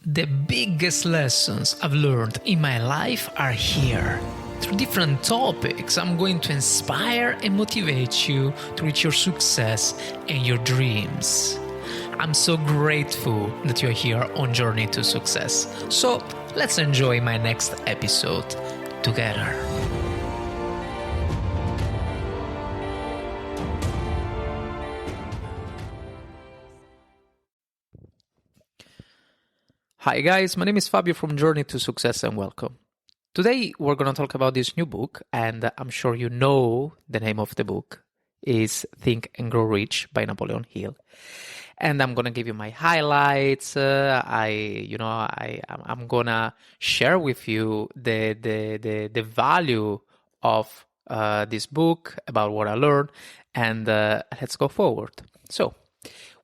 The biggest lessons I've learned in my life are here. Through different topics, I'm going to inspire and motivate you to reach your success and your dreams. I'm so grateful that you're here on Journey to Success. So let's enjoy my next episode together. Hi guys, my name is Fabio from Journey to Success and welcome. Today we're going to talk about this new book, and I'm sure you know the name of the book is Think and Grow Rich by Napoleon Hill. And I'm going to give you my highlights. I'm going to share with you the value of this book, about what I learned, and let's go forward. So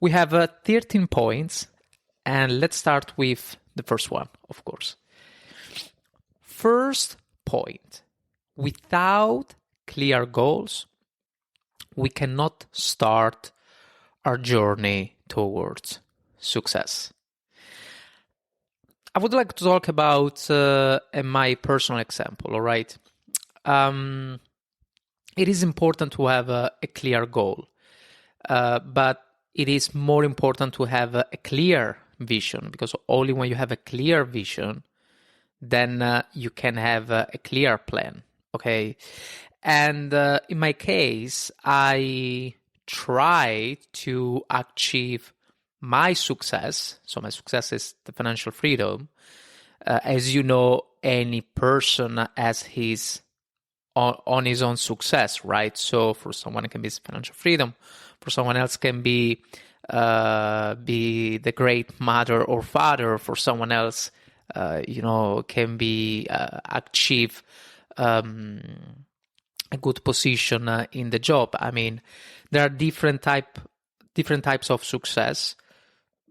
we have 13 points. And let's start with the first one, of course. First point, without clear goals, we cannot start our journey towards success. I would like to talk about my personal example, all right? It is important to have a clear goal, but it is more important to have a clear vision, because only when you have a clear vision, then you can have a clear plan, okay? And in my case, I try to achieve my success. So my success is the financial freedom. As you know, any person has his on his own success, right? So for someone it can be financial freedom, for someone else can be the great mother or father, for someone else can be achieve a good position in the job. I mean, there are different types of success,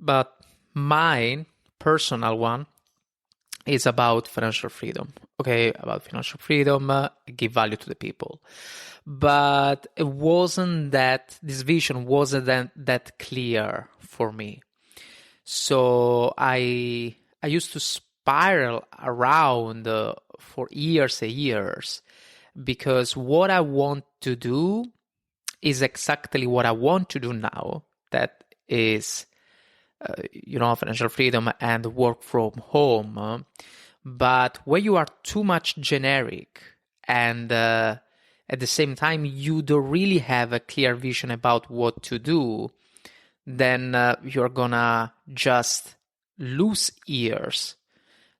but mine personal one is about financial freedom. Okay, about financial freedom, give value to the people. But it wasn't this vision wasn't that clear for me. So I used to spiral around for years and years, because what I want to do is exactly what I want to do now. That is, financial freedom and work from home. But when you are too much generic and at the same time you don't really have a clear vision about what to do, then you're gonna just lose years.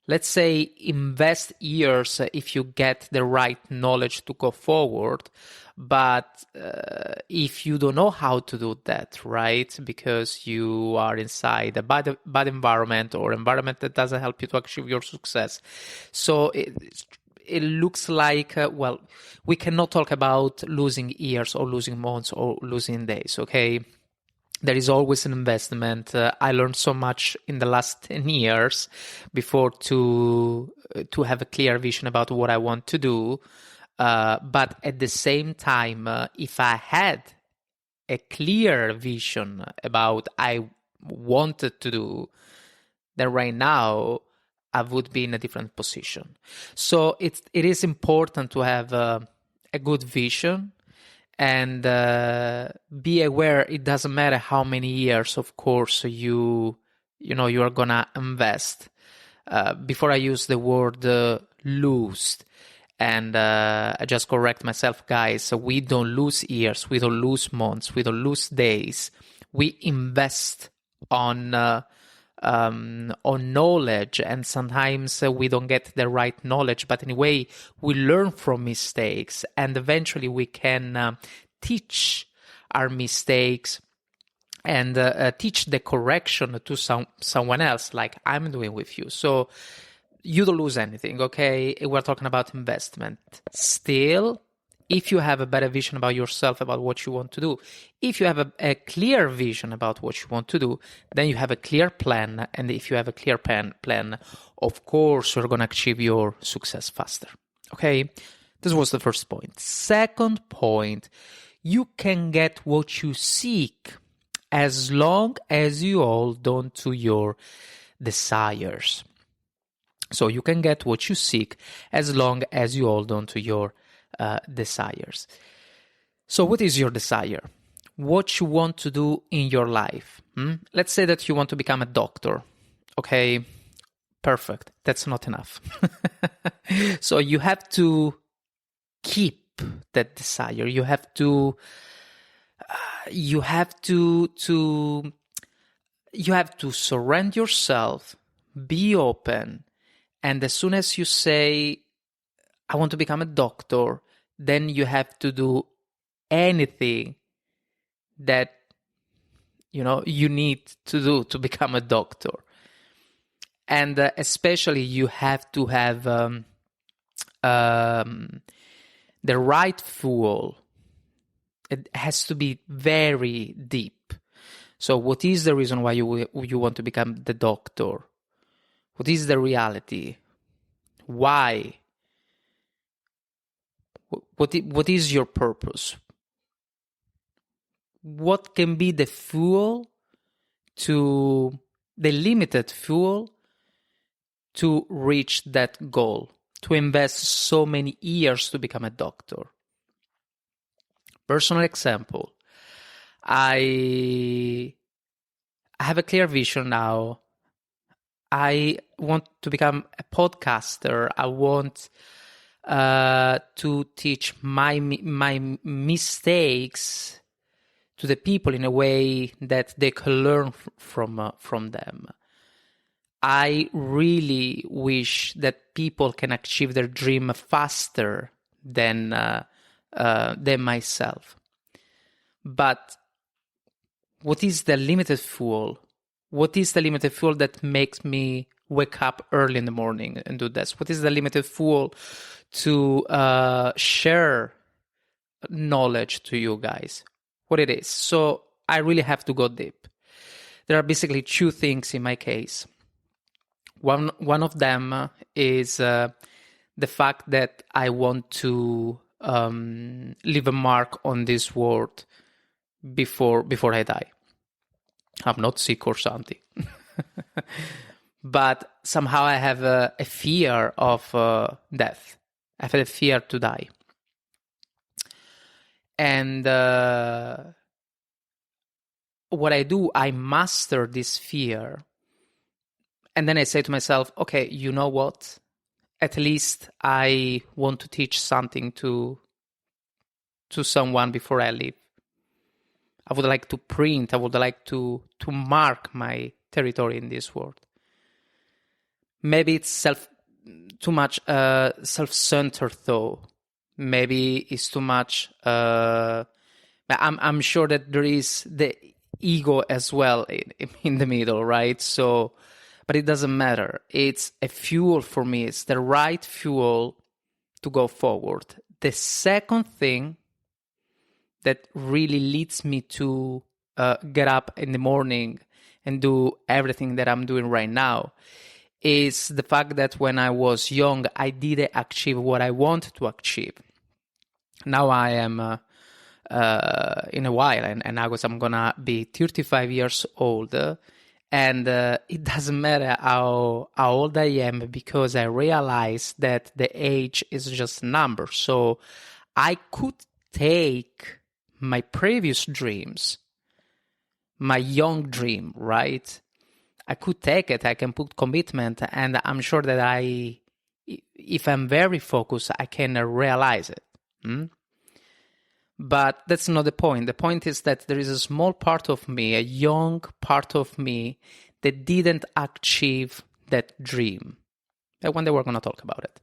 Let's say invest years if you get the right knowledge to go forward. But if you don't know how to do that, right, because you are inside a bad environment, or environment that doesn't help you to achieve your success, so it looks like, we cannot talk about losing years or losing months or losing days, okay? There is always an investment. I learned so much in the last 10 years before to have a clear vision about what I want to do. But at the same time, if I had a clear vision about I wanted to do, then right now I would be in a different position. So it is important to have a good vision, and be aware it doesn't matter how many years, of course, you are gonna invest. Before I use the word lose. And I just correct myself, guys. So we don't lose years, we don't lose months, we don't lose days. We invest on knowledge, and sometimes we don't get the right knowledge. But anyway, we learn from mistakes, and eventually we can teach our mistakes and teach the correction to someone else, like I'm doing with you. So you don't lose anything, okay? We're talking about investment. Still, if you have a better vision about yourself, about what you want to do, if you have a clear vision about what you want to do, then you have a clear plan. And if you have a clear plan, of course, you're going to achieve your success faster, okay? This was the first point. Second point, you can get what you seek as long as you hold on to your desires. So you can get what you seek as long as you hold on to your desires. So what is your desire? What you want to do in your life? Let's say that you want to become a doctor. Okay, perfect. That's not enough. So you have to keep that desire. You have to surrender yourself, be open, and as soon as you say, I want to become a doctor, then you have to do anything that you need to do to become a doctor. And especially you have to have the right fuel. It has to be very deep. So what is the reason why you want to become the doctor? What is the reality? Why? What is your purpose? What can be the limited fuel to reach that goal, to invest so many years to become a doctor? Personal example, I have a clear vision now. I want to become a podcaster. I want to teach my mistakes to the people in a way that they can learn from them. I really wish that people can achieve their dream faster than myself. But what is the limited fuel? What is the limited fuel that makes me wake up early in the morning and do this? What is the limited fuel to share knowledge to you guys? What it is? So I really have to go deep. There are basically two things in my case. One of them is the fact that I want to leave a mark on this world before I die. I'm not sick or something. But somehow I have a fear of death. I have a fear to die. And what I do, I master this fear. And then I say to myself, okay, you know what? At least I want to teach something to someone before I leave. I would like to print, I would like to mark my territory in this world. Maybe it's too much self-centered though. Maybe it's too much. I'm sure that there is the ego as well in the middle, right? So, but it doesn't matter. It's a fuel for me. It's the right fuel to go forward. The second thing that really leads me to get up in the morning and do everything that I'm doing right now is the fact that when I was young, I didn't achieve what I wanted to achieve. Now I am, in a while, and in August, I'm going to be 35 years old. And it doesn't matter how old I am, because I realize that the age is just a number. So I could take my previous dreams, my young dream, right? I could take it, I can put commitment, and I'm sure that if I'm very focused, I can realize it. But that's not the point. The point is that there is a small part of me, a young part of me, that didn't achieve that dream. And one day we're going to talk about it.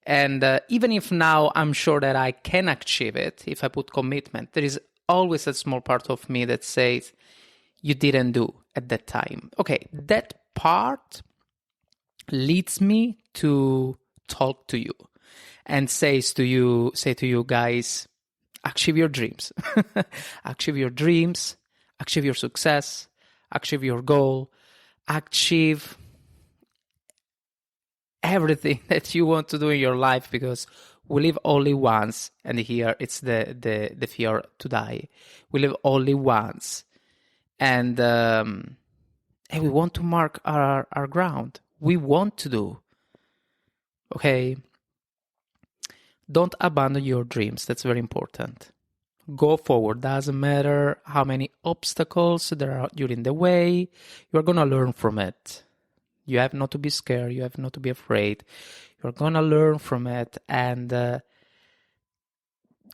And even if now I'm sure that I can achieve it, if I put commitment, there is always a small part of me that says, you didn't do at that time. Okay, that part leads me to talk to you and say to you guys, achieve your dreams. Achieve your dreams, achieve your success, achieve your goal, achieve everything that you want to do in your life, because we live only once, and here it's the fear to die. We live only once, and and we want to mark our ground. We want to do. Okay? Don't abandon your dreams. That's very important. Go forward. Doesn't matter how many obstacles there are during the way. You're going to learn from it. You have not to be scared. You have not to be afraid. You're going to learn from it. And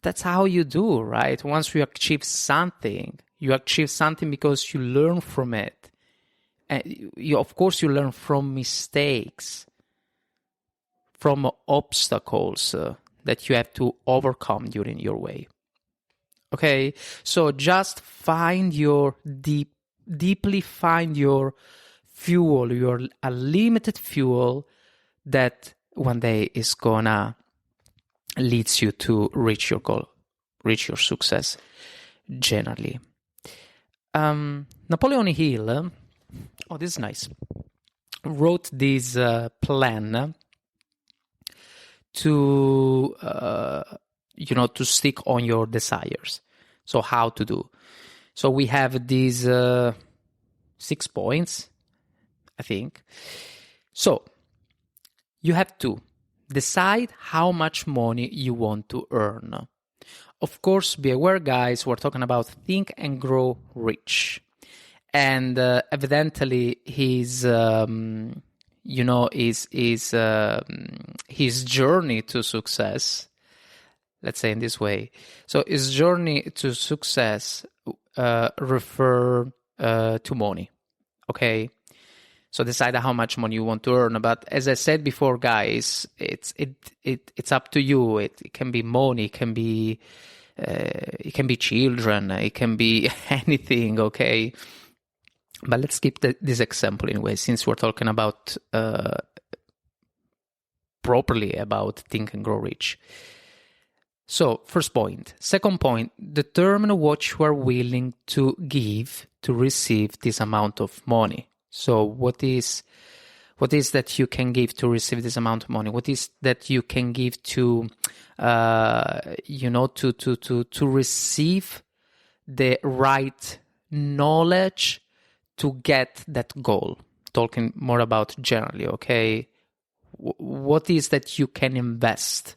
that's how you do, right? Once you achieve something because you learn from it. And of course, you learn from mistakes, from obstacles that you have to overcome during your way. Okay, so just find your deeply find your fuel, your unlimited fuel that one day is gonna leads you to reach your goal, reach your success generally. Napoleon Hill, oh, this is nice, wrote this plan to to stick on your desires. So how to do? So we have these 6 points, I think. So you have to decide how much money you want to earn. Of course, be aware, guys, we're talking about think and grow rich. And evidently his his journey to success, let's say in this way. So his journey to success refer to money, okay? So decide how much money you want to earn. But as I said before, guys, it's up to you. It can be money, it can be children, it can be anything, okay? But let's keep this example anyway, since we're talking about properly about think and grow rich. So, first point. Second point, determine what you are willing to give to receive this amount of money. So, what is that you can give to receive this amount of money? What is that you can give to, to receive the right knowledge to get that goal? Talking more about generally, okay? What is that you can invest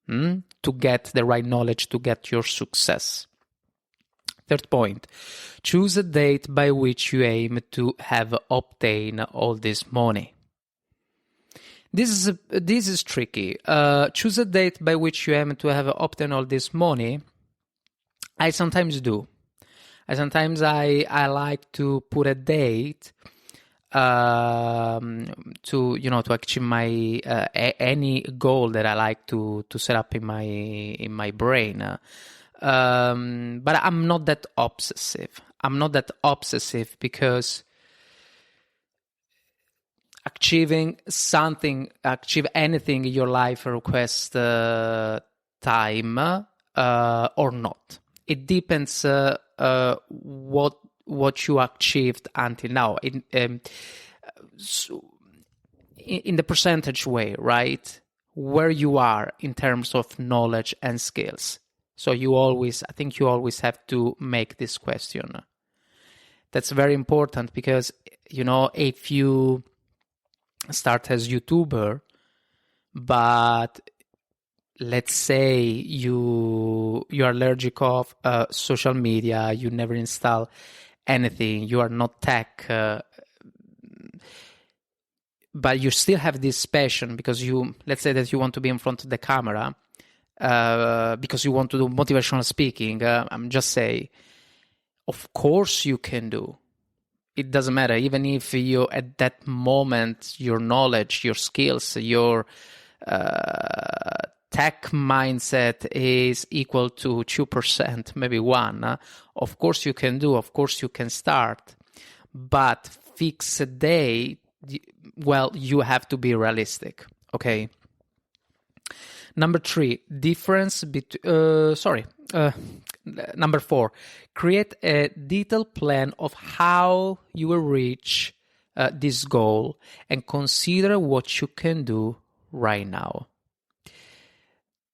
to get the right knowledge to get your success? Third point, choose a date by which you aim to have obtained all this money. This is tricky. Choose a date by which you aim to have obtained all this money. I sometimes do. I like to put a date to achieve my any goal that I like to set up in my brain. But I'm not that obsessive. Because achieve anything in your life requires time or not. It depends what you achieved until now in the percentage way, right? Where you are in terms of knowledge and skills. So I think you always have to make this question. That's very important because, if you start as YouTuber, but let's say you are allergic of social media, you never install anything, you are not tech, but you still have this passion because let's say that you want to be in front of the camera, because you want to do motivational speaking. I'm just saying, of course you can do. It doesn't matter, even if you at that moment your knowledge, your skills, your tech mindset is equal to 2%, maybe 1%. Of course you can do, of course you can start, but fix a day. Well, you have to be realistic, okay? Number 3, number 4, create a detailed plan of how you will reach this goal and consider what you can do right now.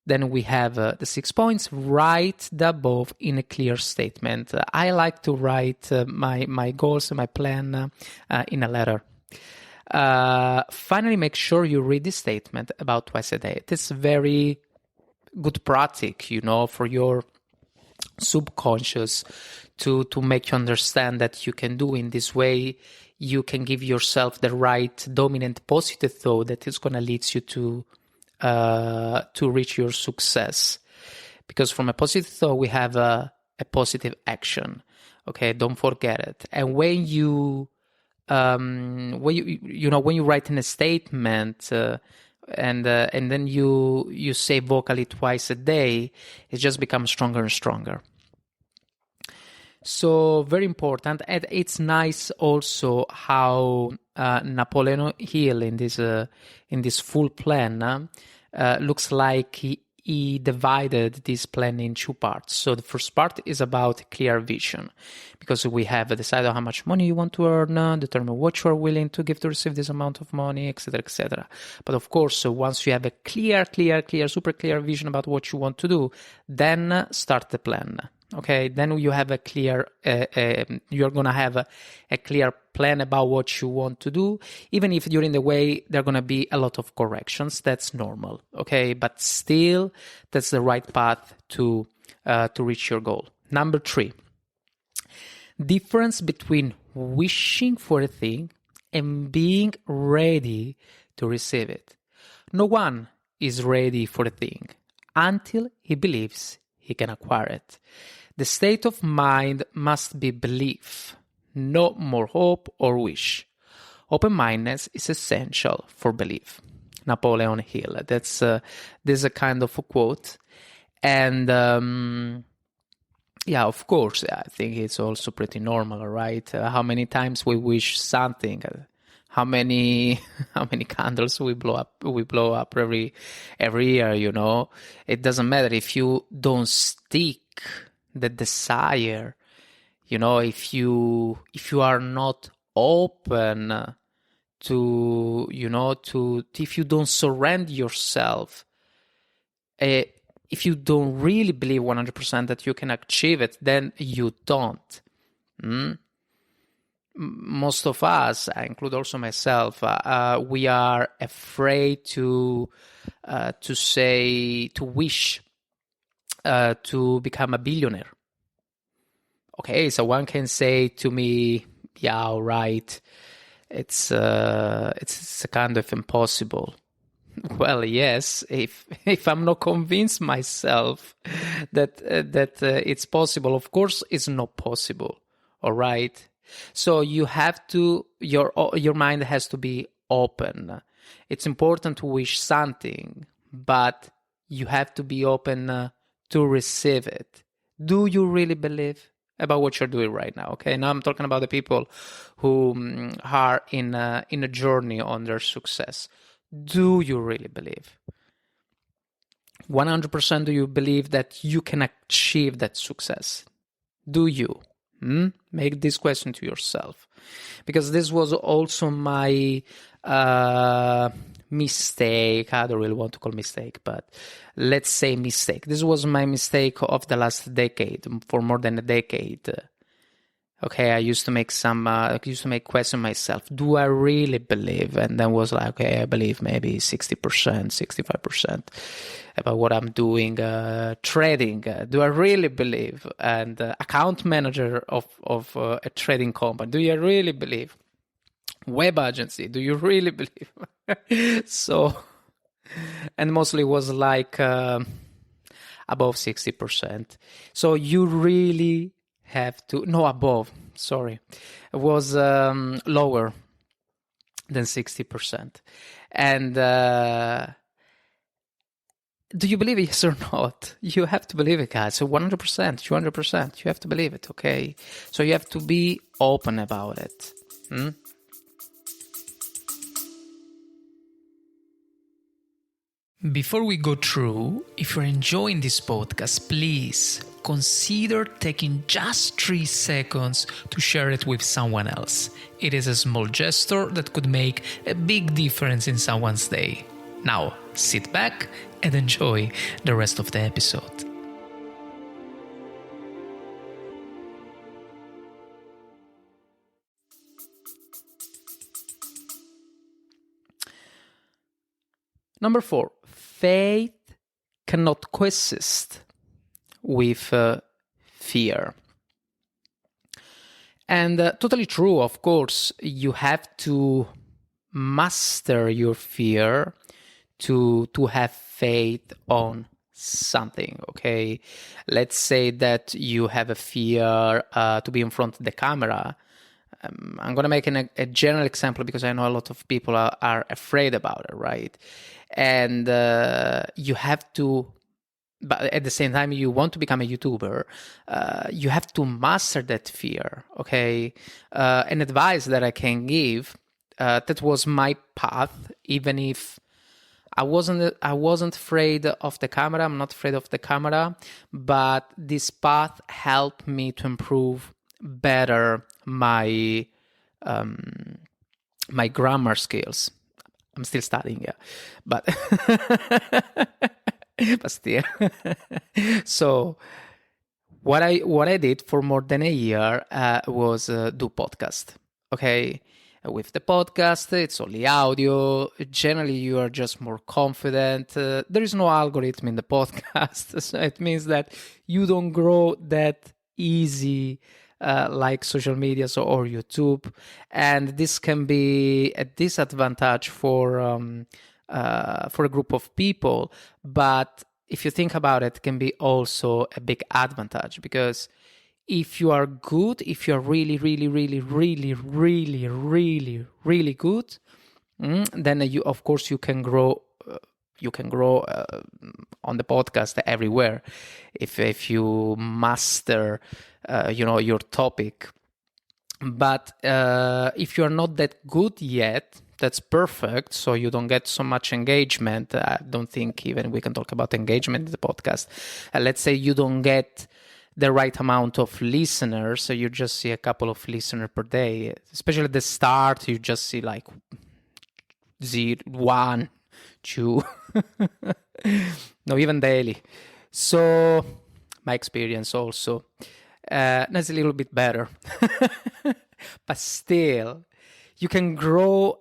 Then we have the 6 points. Write the above in a clear statement. I like to write my goals and my plan in a letter. Finally, make sure you read this statement about twice a day. It is very good practice, for your subconscious to make you understand that you can do in this way. You can give yourself the right dominant positive thought that is going to lead you to reach your success. Because from a positive thought, we have a positive action. Okay, don't forget it. And when you when you write in a statement and then you say vocally twice a day, it just becomes stronger and stronger. So very important. And it's nice also how Napoleon Hill in this full plan looks like he divided this plan in 2 parts. So the first part is about clear vision, because we have decided how much money you want to earn, determine what you are willing to give to receive this amount of money, etc., etc. But of course, once you have a clear, super clear vision about what you want to do, then start the plan. Okay, then you have a clear, you're going to have a clear plan about what you want to do. Even if during the way there are going to be a lot of corrections, that's normal. Okay, but still, that's the right path to reach your goal. Number 3, difference between wishing for a thing and being ready to receive it. No one is ready for a thing until he believes he can acquire it. The state of mind must be belief, no more hope or wish. Open-mindedness is essential for belief. Napoleon Hill. This is a kind of a quote. And of course, I think it's also pretty normal, right? How many times we wish something, how many candles we blow up every year, It doesn't matter if you don't stick the desire, if you are not open to if you don't surrender yourself, if you don't really believe 100% that you can achieve it, then you don't. Most of us, I include also myself, we are afraid to wish to become a billionaire. Okay, so one can say to me, yeah, all right, it's a kind of impossible. Well, yes, if I'm not convinced myself that it's possible, of course it's not possible. All right. So you have to, your mind has to be open. It's important to wish something, but you have to be open to receive it. Do you really believe about what you're doing right now? Okay, now I'm talking about the people who are in a journey on their success. Do you really believe? 100% do you believe that you can achieve that success? Do you? Make this question to yourself. Because this was also my mistake. I don't really want to call mistake, but let's say mistake. This was my mistake of the last decade, for more than a decade. Okay, I used to make question myself, do I really believe? And then was like, okay, I believe maybe 60%, 65% about what I'm doing. Trading, do I really believe? And account manager of a trading company, do you really believe? Web agency, do you really believe? So, and mostly was like above 60%. So you really have to, no, above, sorry, it was lower than 60%. And do you believe it, yes or not? You have to believe it, guys. So 100%, 200%, you have to believe it, okay? So you have to be open about it. Before we go through, if you're enjoying this podcast, please consider taking just 3 seconds to share it with someone else. It is a small gesture that could make a big difference in someone's day. Now, sit back and enjoy the rest of the episode. Number 4, faith cannot coexist with fear. And totally true, of course, you have to master your fear to have faith on something, okay? Let's say that you have a fear to be in front of the camera. I'm going to make a general example because I know a lot of people are afraid about it, right? And you have to, but at the same time, you want to become a YouTuber, you have to master that fear, okay? An advice that I can give, that was my path, even if I wasn't afraid of the camera. I'm not afraid of the camera, but this path helped me to improve better my my grammar skills. I'm still studying, yeah, but but still. So what I did for more than a year was do podcast. Okay. With the podcast, it's only audio. Generally, you are just more confident. There is no algorithm in the podcast, so it means that you don't grow that easy like social media or YouTube, and this can be a disadvantage for a group of people. But if you think about it, it can be also a big advantage, because if you are good, if you are really, really, really, really, really, really, really good, then you, of course, you can grow. You can grow on the podcast everywhere if you master, your topic. But if you are not that good yet, that's perfect. So you don't get so much engagement. I don't think even we can talk about engagement in the podcast. Let's say you don't get the right amount of listeners, so you just see a couple of listeners per day. Especially at the start, you just see like 0, 1, 2, no, even daily. So my experience also, that's a little bit better, but still, you can grow.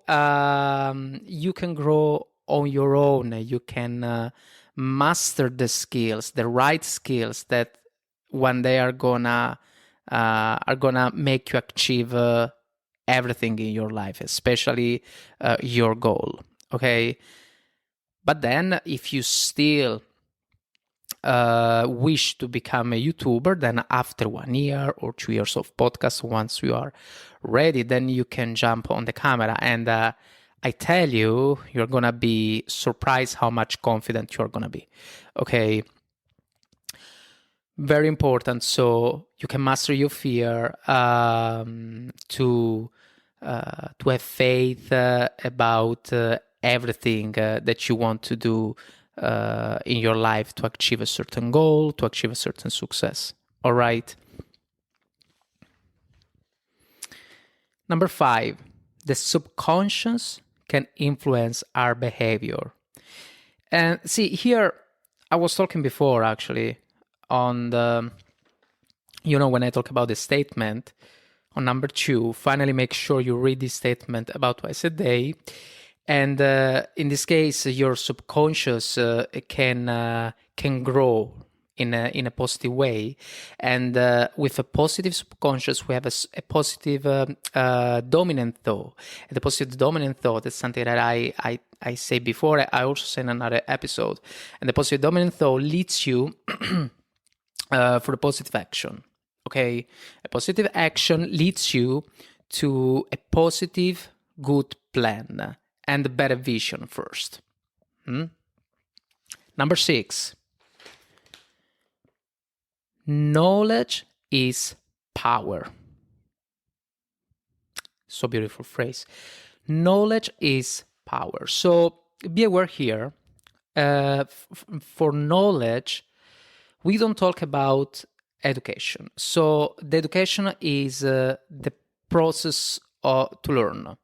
You can grow on your own. You can master the skills, the right skills that when they are gonna make you achieve everything in your life, especially your goal. Okay, but then if you still wish to become a YouTuber, then after 1 year or 2 years of podcast, once you are ready, then you can jump on the camera, and I tell you, you're gonna be surprised how much confident you're gonna be. Okay. Very important. So you can master your fear, to have faith about everything that you want to do in your life to achieve a certain goal, to achieve a certain success. All right. Number 5, the subconscious can influence our behavior. And see, here I was talking before actually on the, when I talk about the statement on number 2, finally make sure you read this statement about twice a day. And in this case, your subconscious can grow in a positive way. And with a positive subconscious, we have a positive dominant thought. And the positive dominant thought is something that I say before. I also say in another episode. And the positive dominant thought leads you for a positive action. Okay, a positive action leads you to a positive, good plan and a better vision first. Number 6, knowledge is power. So beautiful phrase. Knowledge is power. So be aware here. For knowledge, we don't talk about education. So the education is the process to learn.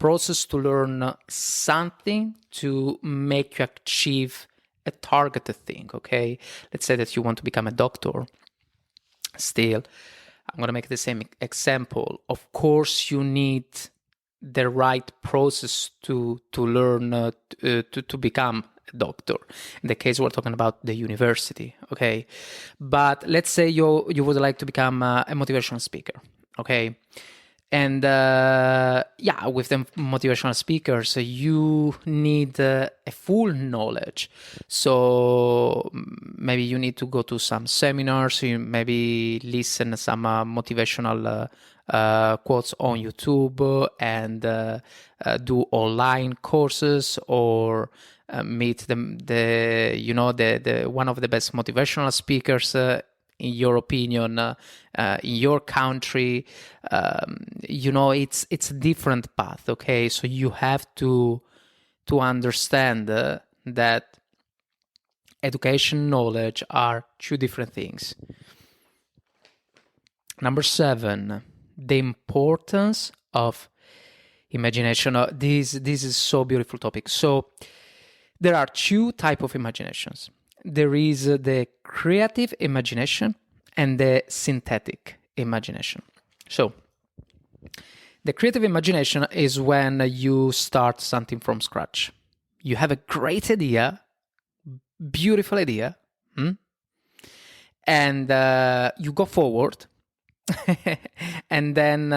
process to learn something to make you achieve a targeted thing, okay? Let's say that you want to become a doctor. Still, I'm going to make the same example. Of course, you need the right process to learn to become a doctor. In the case we're talking about the university, okay? But let's say you would like to become a motivational speaker, okay? And with the motivational speakers, you need a full knowledge. So maybe you need to go to some seminars, you maybe listen some motivational quotes on YouTube, and do online courses, or meet the one of the best motivational speakers in your opinion, in your country. It's a different path, okay? So you have to understand that education, knowledge are two different things. Number 7, the importance of imagination. This is so beautiful topic. So there are two types of imaginations. There is the creative imagination and the synthetic imagination. So the creative imagination is when you start something from scratch. You have a great idea, beautiful idea, and you go forward, and then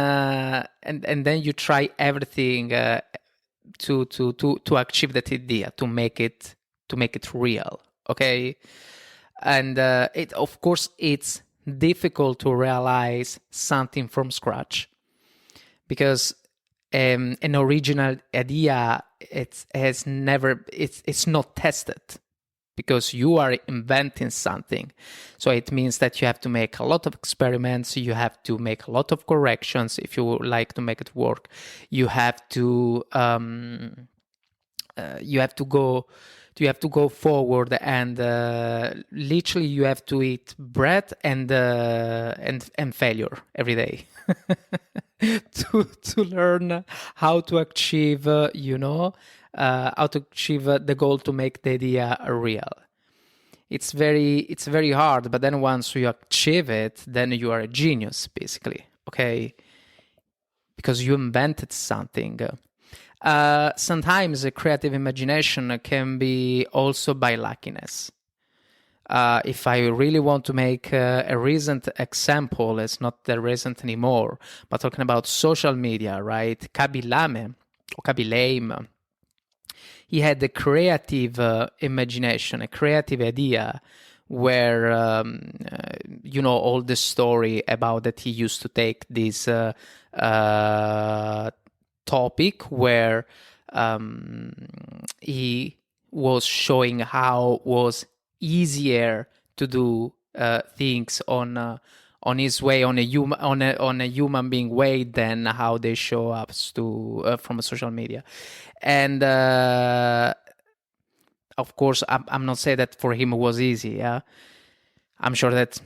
you try everything to achieve that idea, to make it real. Okay, and of course it's difficult to realize something from scratch, because an original idea it's not tested, because you are inventing something. So it means that you have to make a lot of experiments, you have to make a lot of corrections if you would like to make it work. You have to go forward, and literally you have to eat bread and failure every day to learn how to achieve how to achieve the goal to make the idea real. It's very hard, but then once you achieve it, then you are a genius, basically, okay? Because you invented something. Sometimes a creative imagination can be also by luckiness. If I really want to make a recent example, it's not the recent anymore, but talking about social media, right? Kaby Lame, he had a creative imagination, a creative idea, where all the story about that he used to take this topic where he was showing how was easier to do things on his way, on a human being way, than how they show up to from social media. And of course, I'm not saying that for him it was easy. Yeah, I'm sure that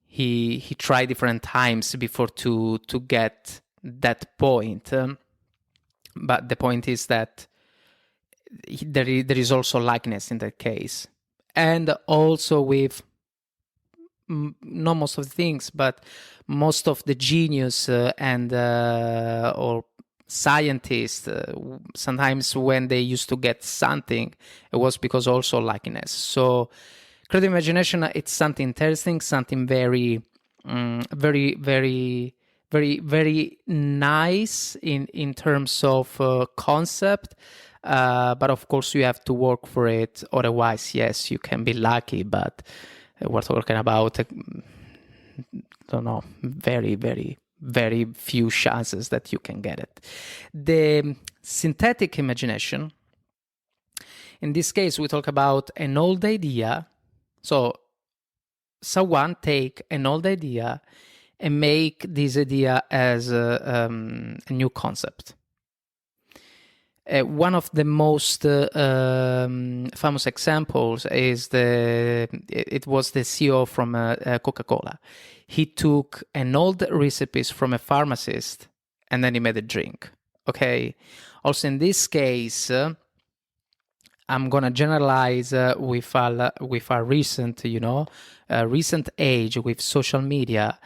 he tried different times before to get that point. But the point is that there is also likeness in that case. And also with not most of the things, but most of the genius or scientists, sometimes when they used to get something, it was because also likeness. So creative imagination, it's something interesting, something very, very, very, very, very nice in terms of concept. But of course you have to work for it. Otherwise, yes, you can be lucky, but we're talking about, very, very, very few chances that you can get it. The synthetic imagination, in this case, we talk about an old idea. So someone take an old idea and make this idea as a new concept. One of the most famous examples is it was the CEO from Coca-Cola. He took an old recipes from a pharmacist and then he made a drink. Okay. Also, in this case, I'm gonna generalize with a recent, recent age with social media.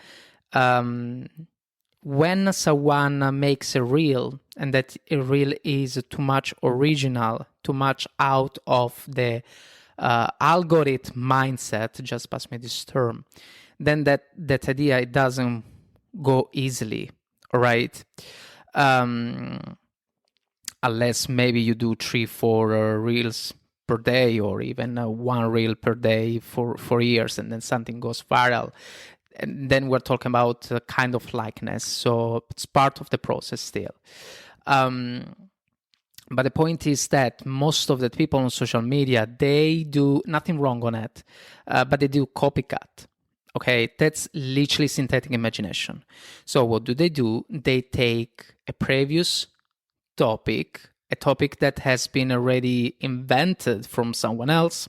Um, when someone makes a reel and that a reel is too much original, too much out of the algorithm mindset, just pass me this term, then that idea, it doesn't go easily, all right? Um, unless maybe you do 3-4 reels per day, or even one reel per day for years, and then something goes viral, and then we're talking about kind of likeness, so it's part of the process still. But the point is that most of the people on social media, they do nothing wrong on it, but they do copycat. Okay, that's literally synthetic imagination. So what do? They take a previous topic, a topic that has been already invented from someone else,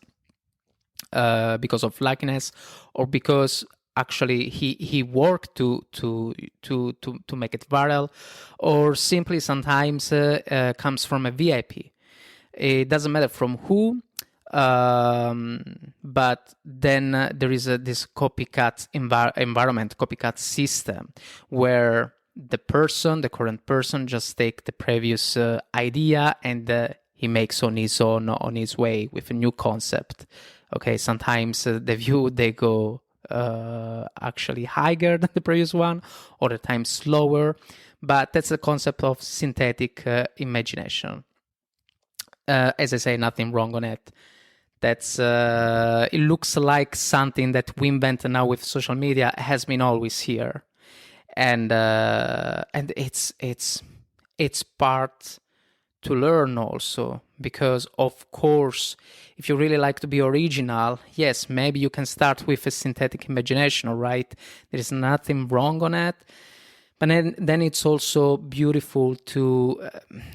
because of likeness, or because actually he worked to make it viral, or simply sometimes comes from a VIP. It doesn't matter from who, but then there is this copycat environment, copycat system, where the current person, just take the previous idea, and he makes on his way with a new concept. Okay, sometimes the view, they go actually higher than the previous one, other times slower, but that's the concept of synthetic imagination. As I say, nothing wrong on it. That's it looks like something that we invent now with social media, has been always here, and it's part to learn also, because of course, if you really like to be original, yes, maybe you can start with a synthetic imagination, right? There is nothing wrong on it. But then it's also beautiful to,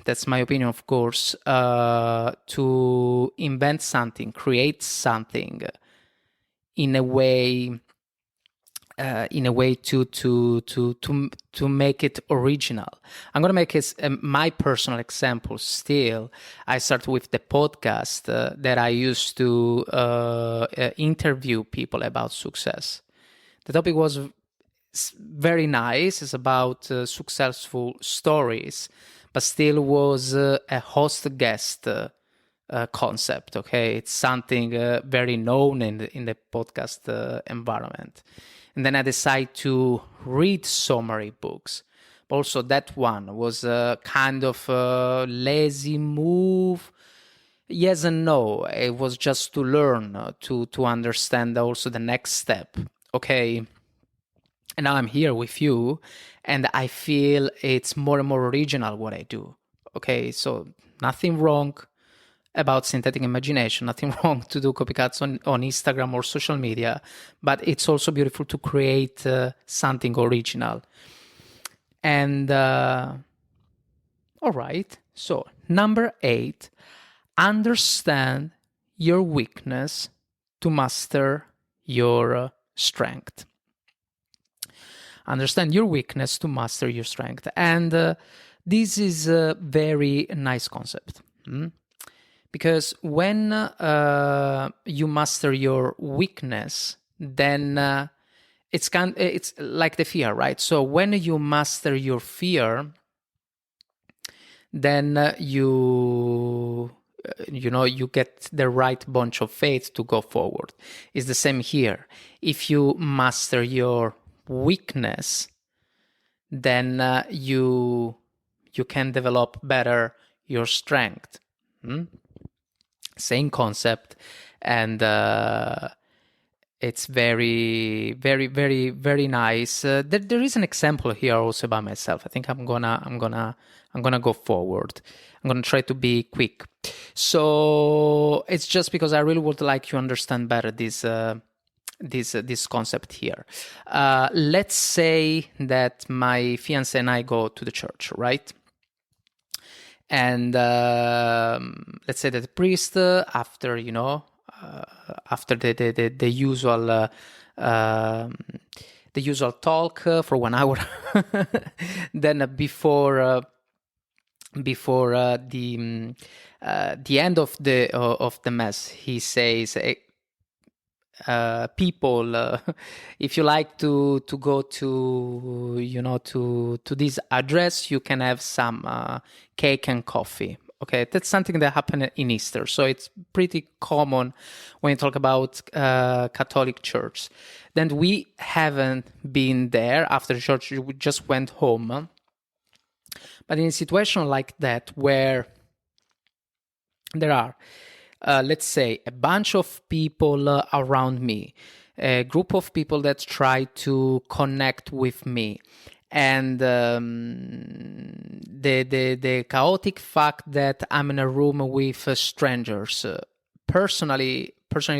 that's my opinion, of course, to invent something, create something in a way, to make it original. I'm gonna make my personal example. Still, I start with the podcast that I used to interview people about success. The topic was very nice. It's about successful stories, but still was a host guest concept. Okay, it's something very known in the podcast environment. And then I decided to read summary books. Also, that one was a kind of a lazy move. Yes and no. It was just to learn, to understand also the next step. Okay. And now I'm here with you, and I feel it's more and more original what I do. Okay, so nothing wrong about synthetic imagination, nothing wrong to do copycats on Instagram or social media, but it's also beautiful to create something original. And all right, so number 8, understand your weakness to master your strength. Understand your weakness to master your strength. And this is a very nice concept. Because when you master your weakness, then it's like the fear, right? So when you master your fear, then you get the right bunch of faith to go forward. It's the same here. If you master your weakness, then you can develop better your strength. Same concept, and it's very, very, very, very nice. There is an example here also by myself. I think I'm gonna go forward. I'm gonna try to be quick. So it's just because I really would like you understand better this concept here. Let's say that my fiance and I go to the church, right? And let's say that the priest, after the usual talk for 1 hour, then before before the end of the mass, he says, people, if you like to go to to this address, you can have some cake and coffee. Okay, that's something that happened in Easter, so it's pretty common when you talk about Catholic Church. Then we haven't been there after church; we just went home. But in a situation like that, where there are, let's say, a bunch of people around me, a group of people that try to connect with me, and the chaotic fact that I'm in a room with strangers, personally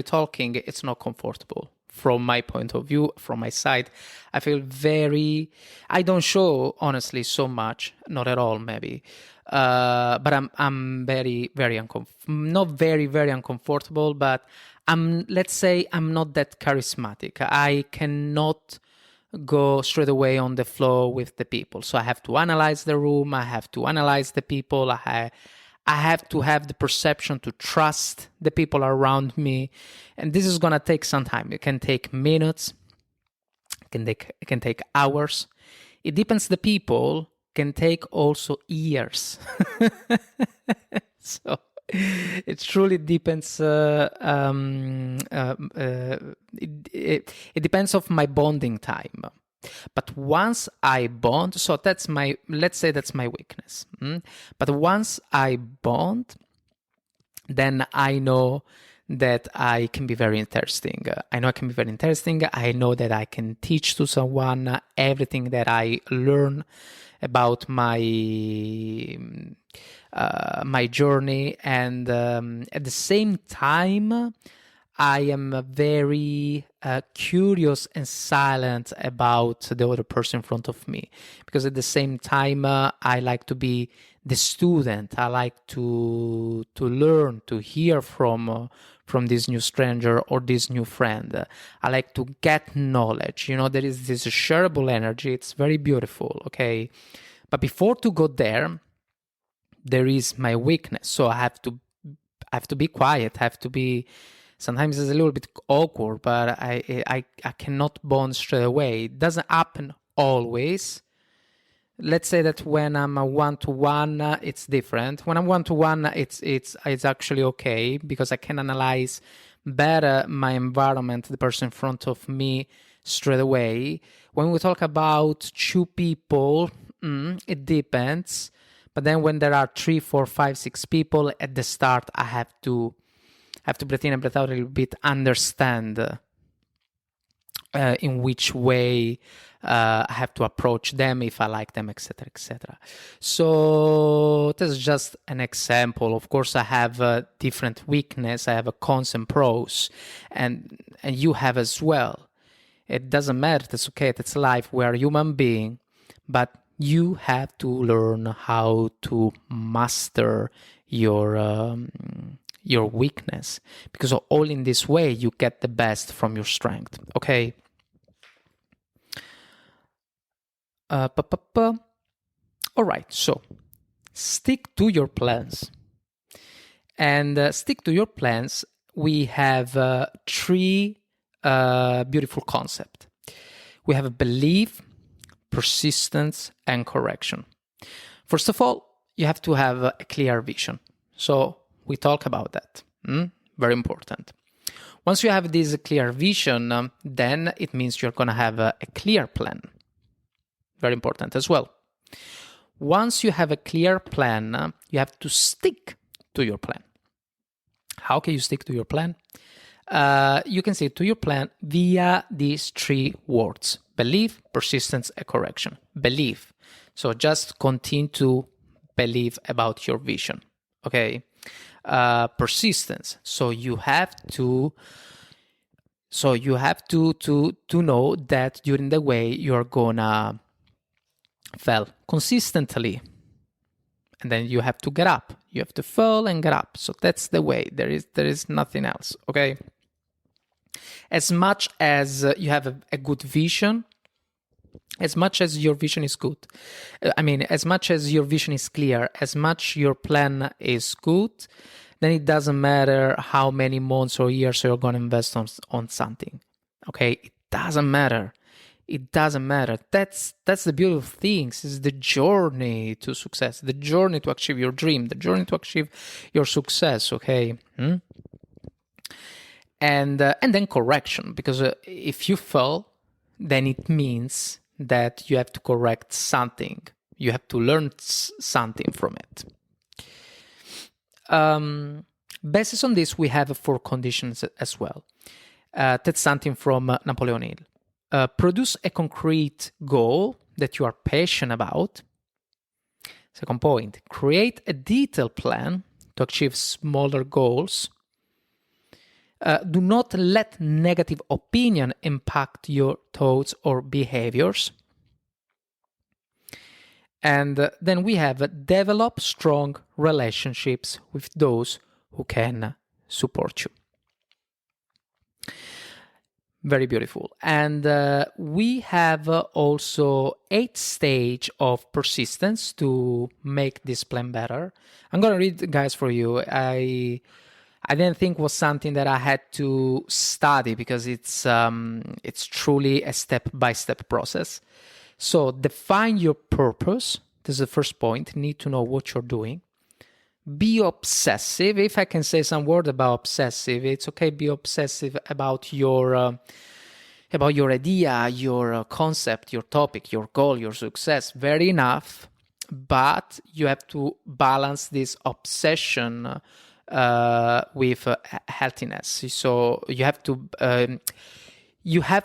talking, it's not comfortable. From my point of view, from my side, I feel I don't show, honestly, so much, not at all, maybe. But I'm very, very not very, very uncomfortable, but let's say I'm not that charismatic. I cannot go straight away on the flow with the people. So I have to analyze the room. I have to analyze the people. I have to have the perception to trust the people around me. And this is going to take some time. It can take minutes. It can take hours. It depends the people. Can take also years. So it truly depends. It depends of my bonding time. But once I bond, so let's say that's my weakness. But once I bond, then I know that I can be very interesting. I know I can be very interesting. I know that I can teach to someone everything that I learn about my journey, and at the same time, I am very curious and silent about the other person in front of me, because at the same time, I like to be the student. I like to learn, to hear from this new stranger or this new friend. I like to get knowledge. There is this shareable energy. It's very beautiful, okay? But before to go there is my weakness. So I have to be quiet. I have to be. Sometimes it's a little bit awkward, but I cannot bond straight away. It doesn't happen always. Let's say that when I'm a one-to-one, it's different. When I'm one-to-one, it's actually okay, because I can analyze better my environment, the person in front of me, straight away. When we talk about two people, it depends. But then when there are 3, 4, 5, 6 people at the start, I have to breathe in and breathe out a little bit, understand in which way I have to approach them, if I like them, etc., etc. So this is just an example. Of course, I have a different weakness. I have a cons and pros, and you have as well. It doesn't matter. That's okay. That's life. We are a human being, but you have to learn how to master your weakness, because all in this way you get the best from your strength. Okay. All right, so stick to your plans. And stick to your plans, we have 3 beautiful concepts. We have belief, persistence, and correction. First of all, you have to have a clear vision. So we talk about that. Very important. Once you have this clear vision, then it means you're going to have a clear plan. Very important as well. Once you have a clear plan, you have to stick to your plan. How can you stick to your plan? You can stick to your plan via these 3 words: belief, persistence, and correction. Belief. So just continue to believe about your vision. Okay. Persistence. So you have to know that during the way you're gonna fail consistently, and then you have to get up. You have to fall and get up. So that's the way. There is nothing else. Okay. As much as you have a good vision, As much as your vision is good, as much as your vision is clear, as much your plan is good, then it doesn't matter how many months or years you're going to invest on something. Okay, it doesn't matter. It doesn't matter. That's the beauty of things. Is the journey to success, the journey to achieve your dream, the journey to achieve your success. Okay, and then correction, because if you fail, then it means that you have to correct something. You have to learn something from it. Based on this, we have 4 conditions as well. That's something from Napoleon Hill. Produce a concrete goal that you are passionate about. Second point, create a detailed plan to achieve smaller goals. Do not let negative opinion impact your thoughts or behaviors. And then we have develop strong relationships with those who can support you. Very beautiful. And we have also 8 stages of persistence to make this plan better. I'm going to read, guys, for you. I didn't think was something that I had to study, because it's truly a step-by-step process. So define your purpose. This is the first point. Need to know what you're doing. Be obsessive. If I can say some word about obsessive, it's okay. Be obsessive about your idea, your concept, your topic, your goal, your success. Very enough, but you have to balance this obsession with healthiness. So you have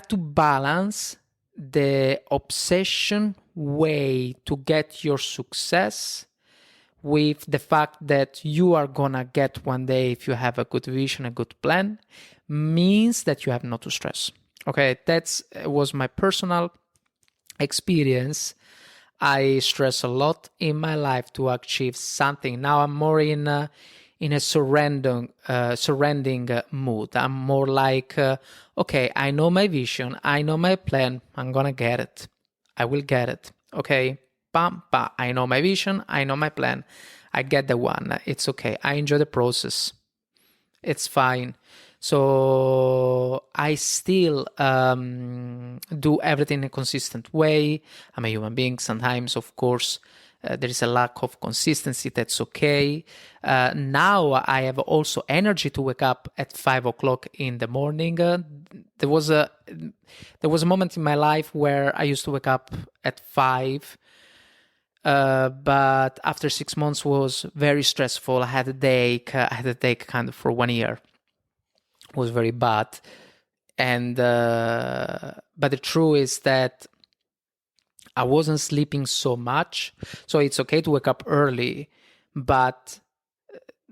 to balance the obsession way to get your success with the fact that you are gonna get one day, if you have a good vision, a good plan, means that you have not to stress. Okay, that was my personal experience. I stress a lot in my life to achieve something. Now I'm more in a surrendering mood. I'm more like, okay, I know my vision, I know my plan, I'm gonna get it. I will get it. Okay, bam, bam. I know my vision, I know my plan, I get the one. It's okay. I enjoy the process. It's fine. So I still do everything in a consistent way. I'm a human being. Sometimes, of course, there is a lack of consistency. That's okay. Now I have also energy to wake up at 5 o'clock in the morning. There was a moment in my life where I used to wake up at 5. But after 6 months was very stressful. I had a headache kind of for 1 year. It was very bad. And but the truth is that I wasn't sleeping so much. So it's okay to wake up early, but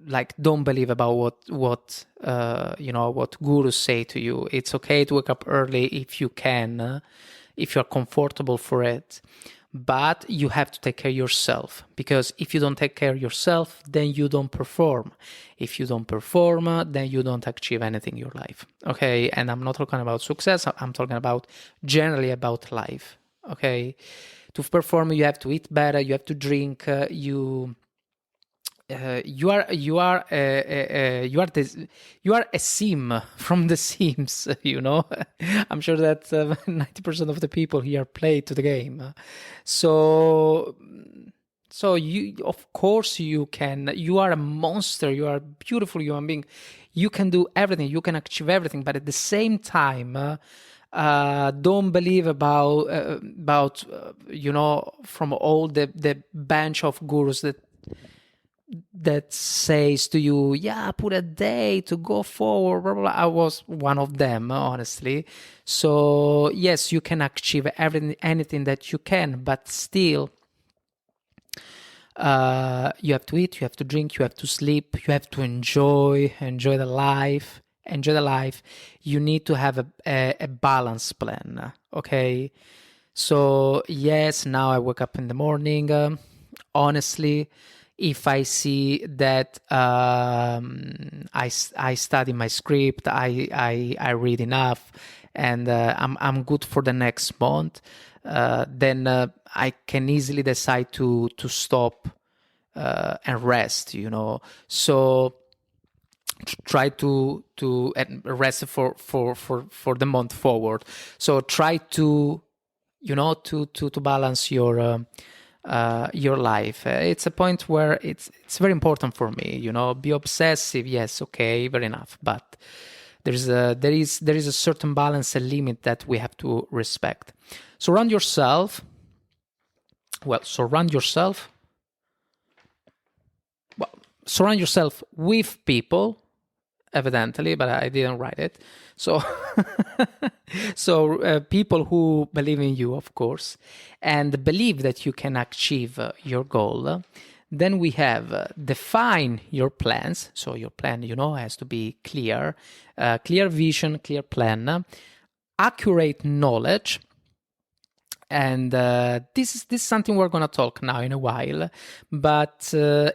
like, don't believe about what gurus say to you. It's okay to wake up early if you can, if you're comfortable for it. But you have to take care of yourself, because if you don't take care of yourself, then you don't perform. If you don't perform, then you don't achieve anything in your life. Okay, and I'm not talking about success. I'm talking about generally about life. Okay, to perform, you have to eat better. You have to drink. You are a sim from The Sims, you know. I'm sure that 90% of the people here play to the game. So you, of course, you can. You are a monster. You are a beautiful human being. You can do everything. You can achieve everything. But at the same time, don't believe about from all the bunch of gurus that says to you, yeah, put a day to go forward, blah, blah, blah. I was one of them, honestly. So yes, you can achieve anything that you can, but still you have to eat, you have to drink, you have to sleep, you have to enjoy the life. You need to have a balance plan. Okay, so yes, now I wake up in the morning. Honestly, if I see that I study my script, I read enough, and I'm good for the next month, then I can easily decide to stop and rest, So try to rest for the month forward. So try to to balance your life. It's a point where it's very important for me. Be obsessive, yes, okay, very enough, but there is a certain balance, a limit that we have to respect. Surround yourself with people, evidently, but I didn't write it. So, people who believe in you, of course, and believe that you can achieve your goal. Then we have define your plans. So your plan, has to be clear, clear vision, clear plan, accurate knowledge. And this is something we're going to talk now in a while, but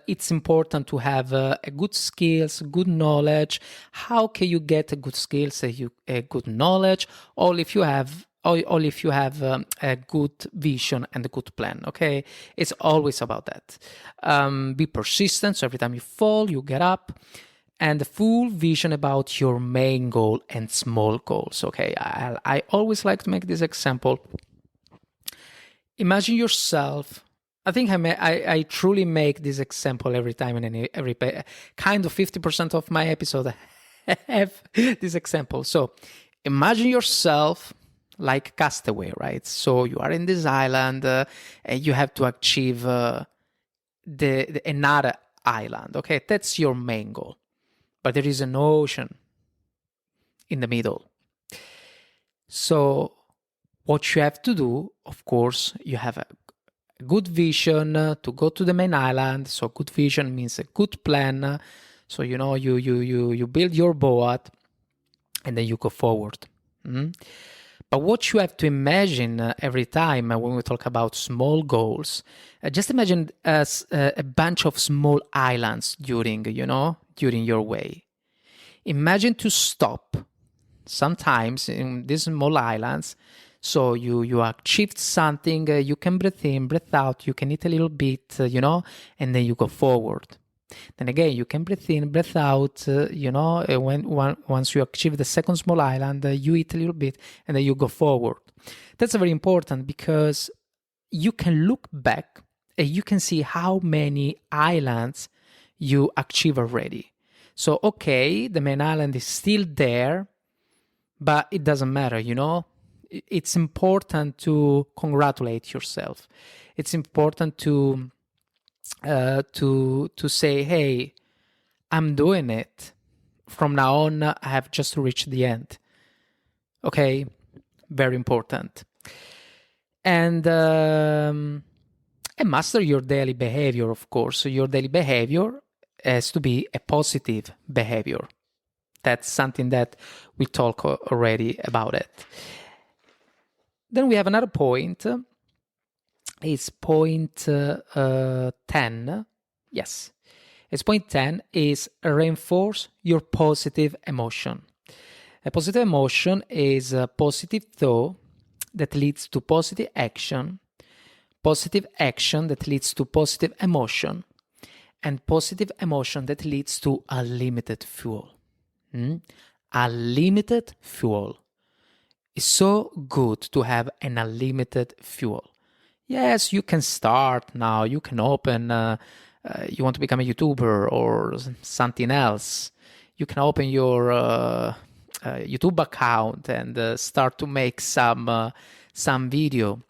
it's important to have a good skills, good knowledge. How can you get a good skills, a good knowledge? All if you have a good vision and a good plan. Okay, it's always about that. Be persistent, so every time you fall, you get up. And the full vision about your main goal and small goals. Okay, I always like to make this example. Imagine yourself. I think I truly make this example every time in every kind of 50% of my episode have this example. So imagine yourself like Castaway, right? So you are in this island and you have to achieve another island. Okay, that's your main goal, but there is an ocean in the middle. So what you have to do, of course, you have a good vision to go to the main island. So good vision means a good plan. So you build your boat and then you go forward. But what you have to imagine every time when we talk about small goals, just imagine as a bunch of small islands during your way. Imagine to stop sometimes in these small islands. So you achieved something, you can breathe in, breathe out, you can eat a little bit, and then you go forward. Then again, you can breathe in, breathe out, once you achieve the second small island, you eat a little bit, and then you go forward. That's very important because you can look back and you can see how many islands you achieve already. So, okay, the main island is still there, but it doesn't matter, It's important to congratulate yourself. It's important to say, hey, I'm doing it. From now on, I have just reached the end. Okay, very important. And master your daily behavior, of course. So your daily behavior has to be a positive behavior. That's something that we talk already about it. Then we have another point. It's point 10. Yes. It's point 10 is reinforce your positive emotion. A positive emotion is a positive thought that leads to positive action that leads to positive emotion, and positive emotion that leads to unlimited fuel. Unlimited fuel. It's so good to have an unlimited fuel. Yes, you can start now. You can open, you want to become a YouTuber or something else. You can open your YouTube account and start to make some video.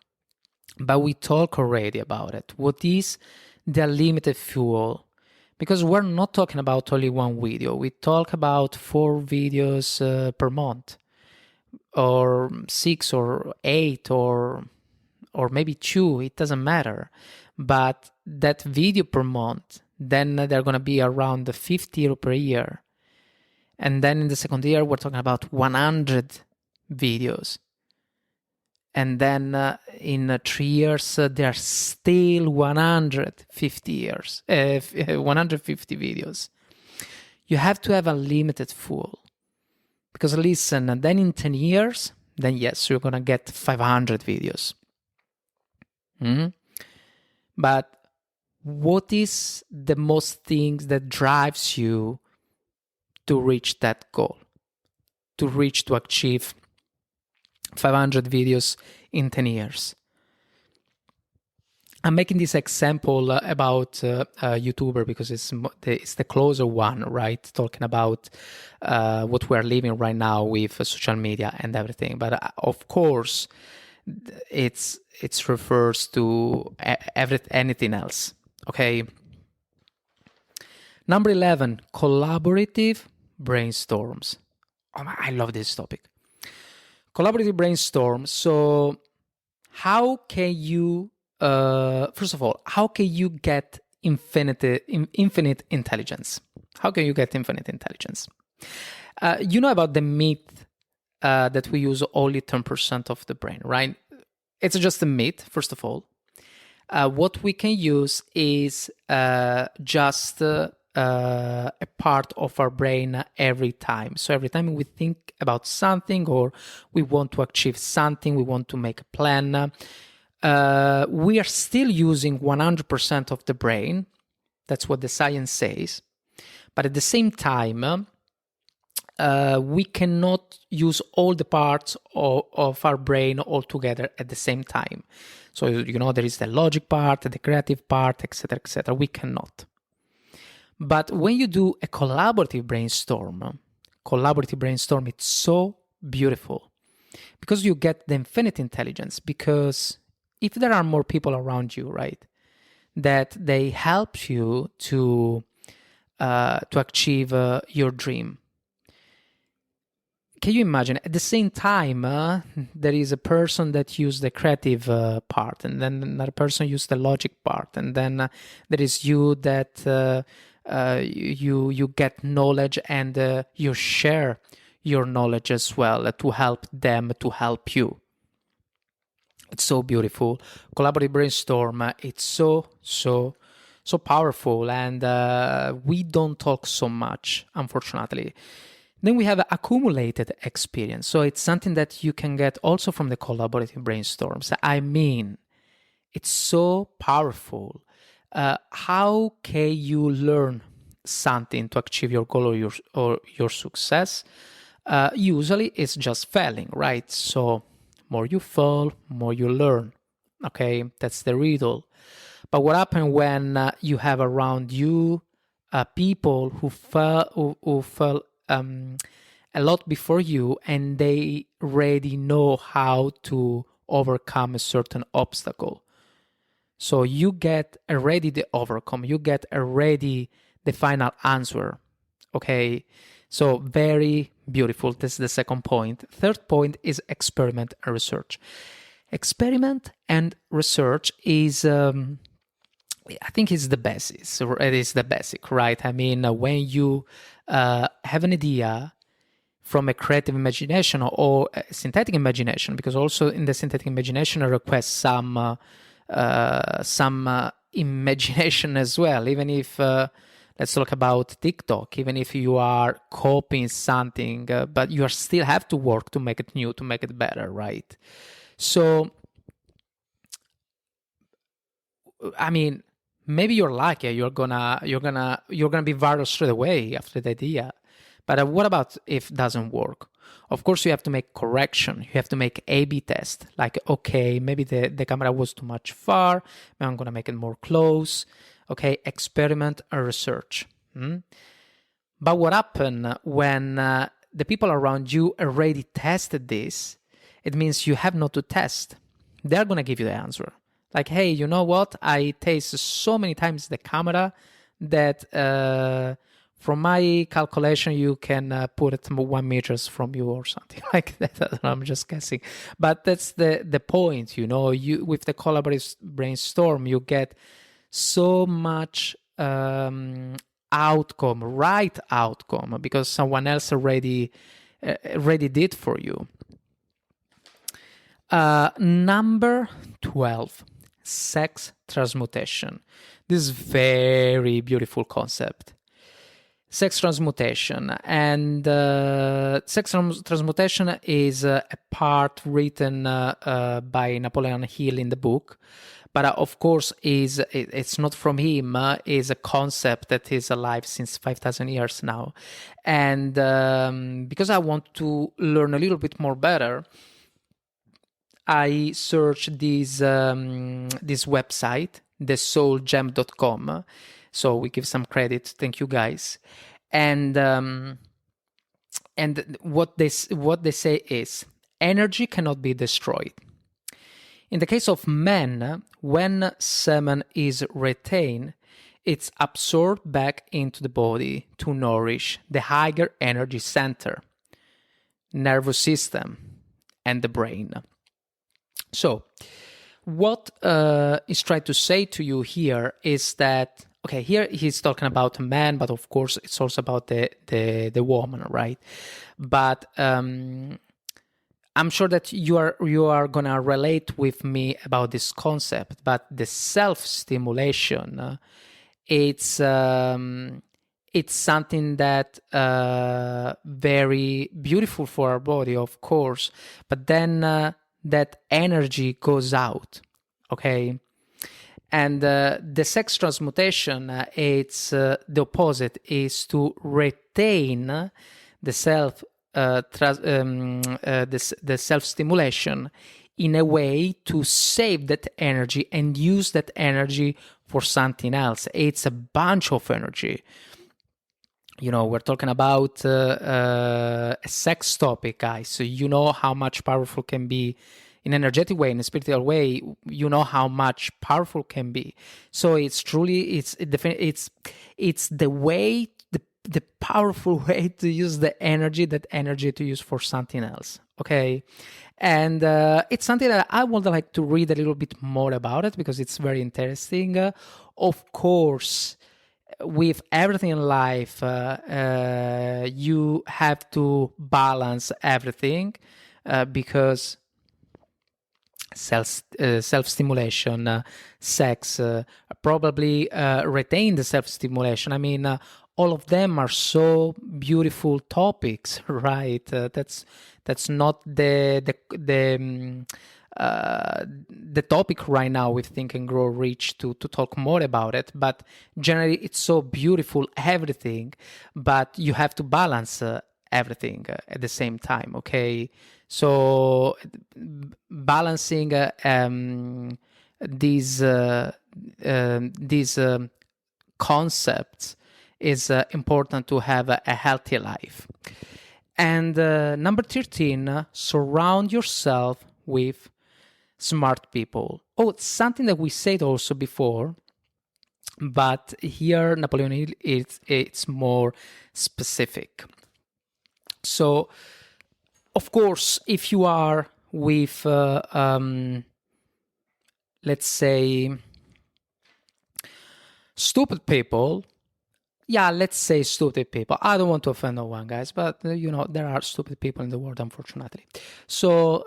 But we talk already about it. What is the unlimited fuel? Because we're not talking about only one video. We talk about 4 videos per month. Or 6 or 8 or maybe 2, it doesn't matter. But that video per month, then they're going to be around 50 euro per year. And then in the second year, we're talking about 100 videos. And then in 3 years, there are still 150 videos. You have to have a limited fuel. Because listen, then in 10 years, then yes, you're going to get 500 videos. But what is the most things that drives you to reach that goal, to achieve 500 videos in 10 years? I'm making this example about a YouTuber because it's the closer one, right? Talking about what we're living right now with social media and everything. But of course, it refers to anything else. Okay. Number 11, collaborative brainstorms. Oh, I love this topic. Collaborative brainstorms. So how can you, first of all, how can you get infinite intelligence? How can you get infinite intelligence? You know about the myth that we use only 10% of the brain, right? It's just a myth, first of all. What we can use is just a part of our brain every time. So every time we think about something or we want to achieve something, we want to make a plan, we are still using 100% of the brain. That's what the science says. But at the same time, we cannot use all the parts of our brain all together at the same time. So, there is the logic part, the creative part, etc., etc. We cannot. But when you do a collaborative brainstorm, it's so beautiful because you get the infinite intelligence. Because if there are more people around you, right, that they help you to achieve your dream. Can you imagine? At the same time, there is a person that uses the creative part, and then another person uses the logic part, and then there is you that you get knowledge and you share your knowledge as well to help them to help you. It's so beautiful. Collaborative brainstorm. It's so powerful, and we don't talk so much, unfortunately. Then we have accumulated experience. So it's something that you can get also from the collaborative brainstorms. I mean, it's so powerful. How can you learn something to achieve your goal or your success? Usually it's just failing, right? So more you fall, more you learn. Okay, that's the riddle. But what happens when you have around you people who fell a lot before you, and they already know how to overcome a certain obstacle? So you get already the outcome, you get already the final answer. Okay, so very beautiful. This is the second point. Third point is experiment and research. Experiment and research is I think it's the basis. It is the basic, right? I mean, when you have an idea from a creative imagination or a synthetic imagination, because also in the synthetic imagination it requests some imagination as well. Even if let's talk about TikTok. Even if you are copying something, but you still have to work to make it new, to make it better, right? So, I mean, maybe you're lucky, you're gonna be viral straight away after the idea. But what about if it doesn't work? Of course, you have to make correction. You have to make A/B test. Like, okay, maybe the camera was too much far. Maybe I'm gonna make it more close. Okay, experiment and research. But what happened when the people around you already tested this? It means you have not to test. They're gonna give you the answer. Like, hey, you know what? I tasted so many times the camera that from my calculation, you can put it 1 meter from you or something like that. I'm just guessing. But that's the point, you with the collaborative brainstorm, you get so much right outcome, because someone else already did for you. Number 12. Sex transmutation. This is very beautiful concept. sex transmutation. And transmutation is a part written by Napoleon Hill in the book. But of course, it's not from him. Is a concept that is alive since 5,000 years now. And because I want to learn a little bit more better, I searched this website, thesouljam.com. So we give some credit. Thank you, guys. And what they say is energy cannot be destroyed. In the case of men, when semen is retained, it's absorbed back into the body to nourish the higher energy center, nervous system, and the brain. So, what he's trying to say to you here is that, okay, here he's talking about a man, but of course it's also about the woman, right? But I'm sure that you are gonna relate with me about this concept. But the self-stimulation, it's something that very beautiful for our body, of course. But then that energy goes out, okay? And the sex transmutation, it's the opposite, is to retain the self-stimulation in a way to save that energy and use that energy for something else. It's a bunch of energy. We're talking about a sex topic, guys. So you know how much powerful can be in an energetic way, in a spiritual way. You know how much powerful can be. So it's truly, it's the way, the powerful way to use that energy to use for something else. Okay. And it's something that I would like to read a little bit more about it because it's very interesting. Of course, with everything in life, you have to balance everything because self-stimulation, sex, probably retain the self-stimulation. I mean, all of them are so beautiful topics, right? That's not the topic right now with Think and Grow Rich to talk more about it. But generally, it's so beautiful, everything. But you have to balance everything at the same time, okay? So balancing these concepts is important to have a healthy life. And number 13, surround yourself with smart people. Oh, it's something that we said also before, but here Napoleon Hill, it's more specific. So, of course, if you are with, let's say, stupid people, let's say stupid people. I don't want to offend no one, guys, but there are stupid people in the world, unfortunately. So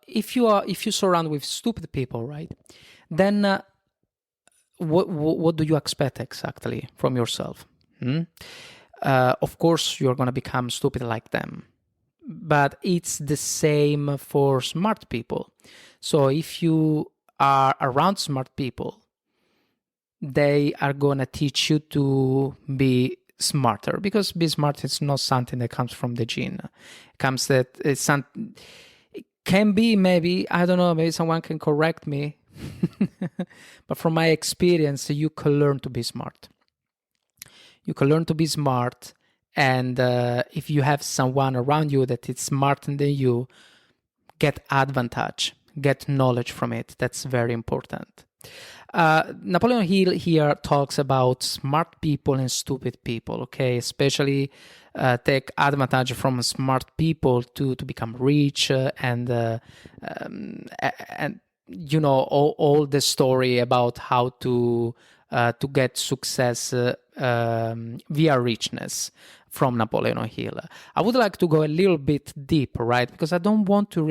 if you surround with stupid people, right, then what do you expect exactly from yourself? Of course, you're gonna become stupid like them, but it's the same for smart people. So if you are around smart people, they are going to teach you to be smarter, because be smart is not something that comes from the gene. It comes that it can be, maybe, I don't know, maybe someone can correct me, but from my experience, you can learn to be smart. You can learn to be smart, and if you have someone around you that is smarter than you, get advantage, get knowledge from it. That's very important. Napoleon Hill here talks about smart people and stupid people, okay? Especially take advantage from smart people to become rich and all the story about how to get success via richness from Napoleon Hill. I would like to go a little bit deeper, right? Because I don't want to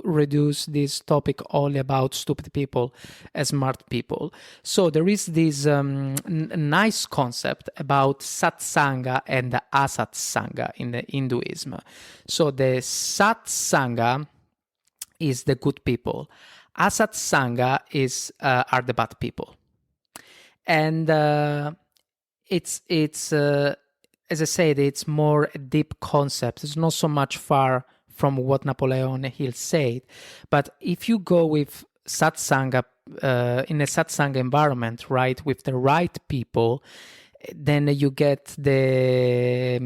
reduce this topic only about stupid people as smart people. So there is this nice concept about satsanga and asatsanga in the Hinduism. So the satsanga is the good people. Asatsanga are the bad people. And it's as I said, it's more a deep concept. It's not so much far from what Napoleon Hill said. But if you go with satsanga, in a satsanga environment, right, with the right people, then you get the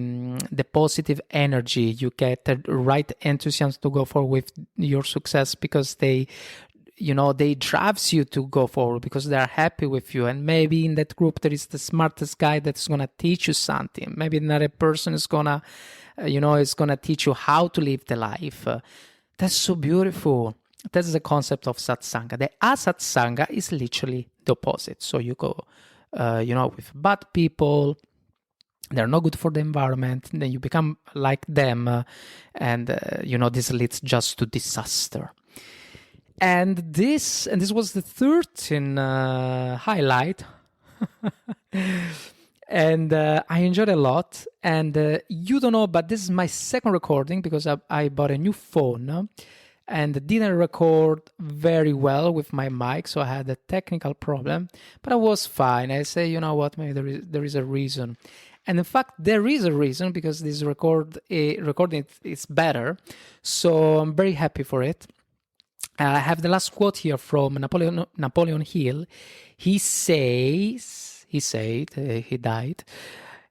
positive energy, you get the right enthusiasm to go forward with your success, because they drives you to go forward because they are happy with you. And maybe in that group there is the smartest guy that's going to teach you something. Maybe another person is going to teach you how to live the life. That's so beautiful. That's the concept of satsanga. The asatsanga is literally the opposite. So you go with bad people, they're not good for the environment, then you become like them, and this leads just to disaster. And this was the 13th highlight, and I enjoyed a lot. And you don't know, but this is my second recording because I bought a new phone and didn't record very well with my mic, so I had a technical problem, but I was fine. I say, you know what, maybe there is a reason. And in fact, there is a reason, because this recording is better, so I'm very happy for it. I have the last quote here from Napoleon Hill. He died,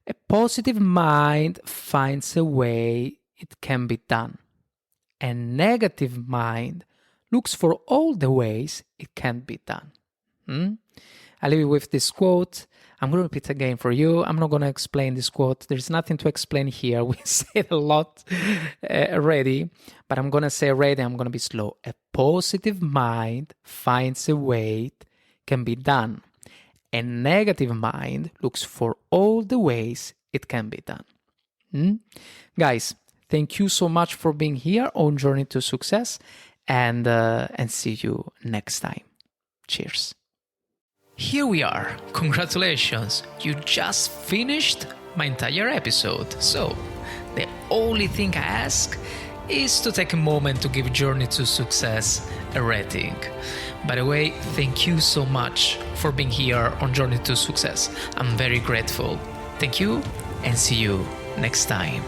"A positive mind finds a way it can be done. A negative mind looks for all the ways it can't be done." I leave you with this quote. I'm going to repeat again for you. I'm not going to explain this quote. There's nothing to explain here. We said a lot already, but I'm going to say already, I'm going to be slow. A positive mind finds a way it can be done. A negative mind looks for all the ways it can be done. Guys, thank you so much for being here on Journey to Success, and see you next time. Cheers. Here we are. Congratulations. You just finished my entire episode. So, the only thing I ask is to take a moment to give Journey to Success a rating. By the way, thank you so much for being here on Journey to Success. I'm very grateful. Thank you, and see you next time.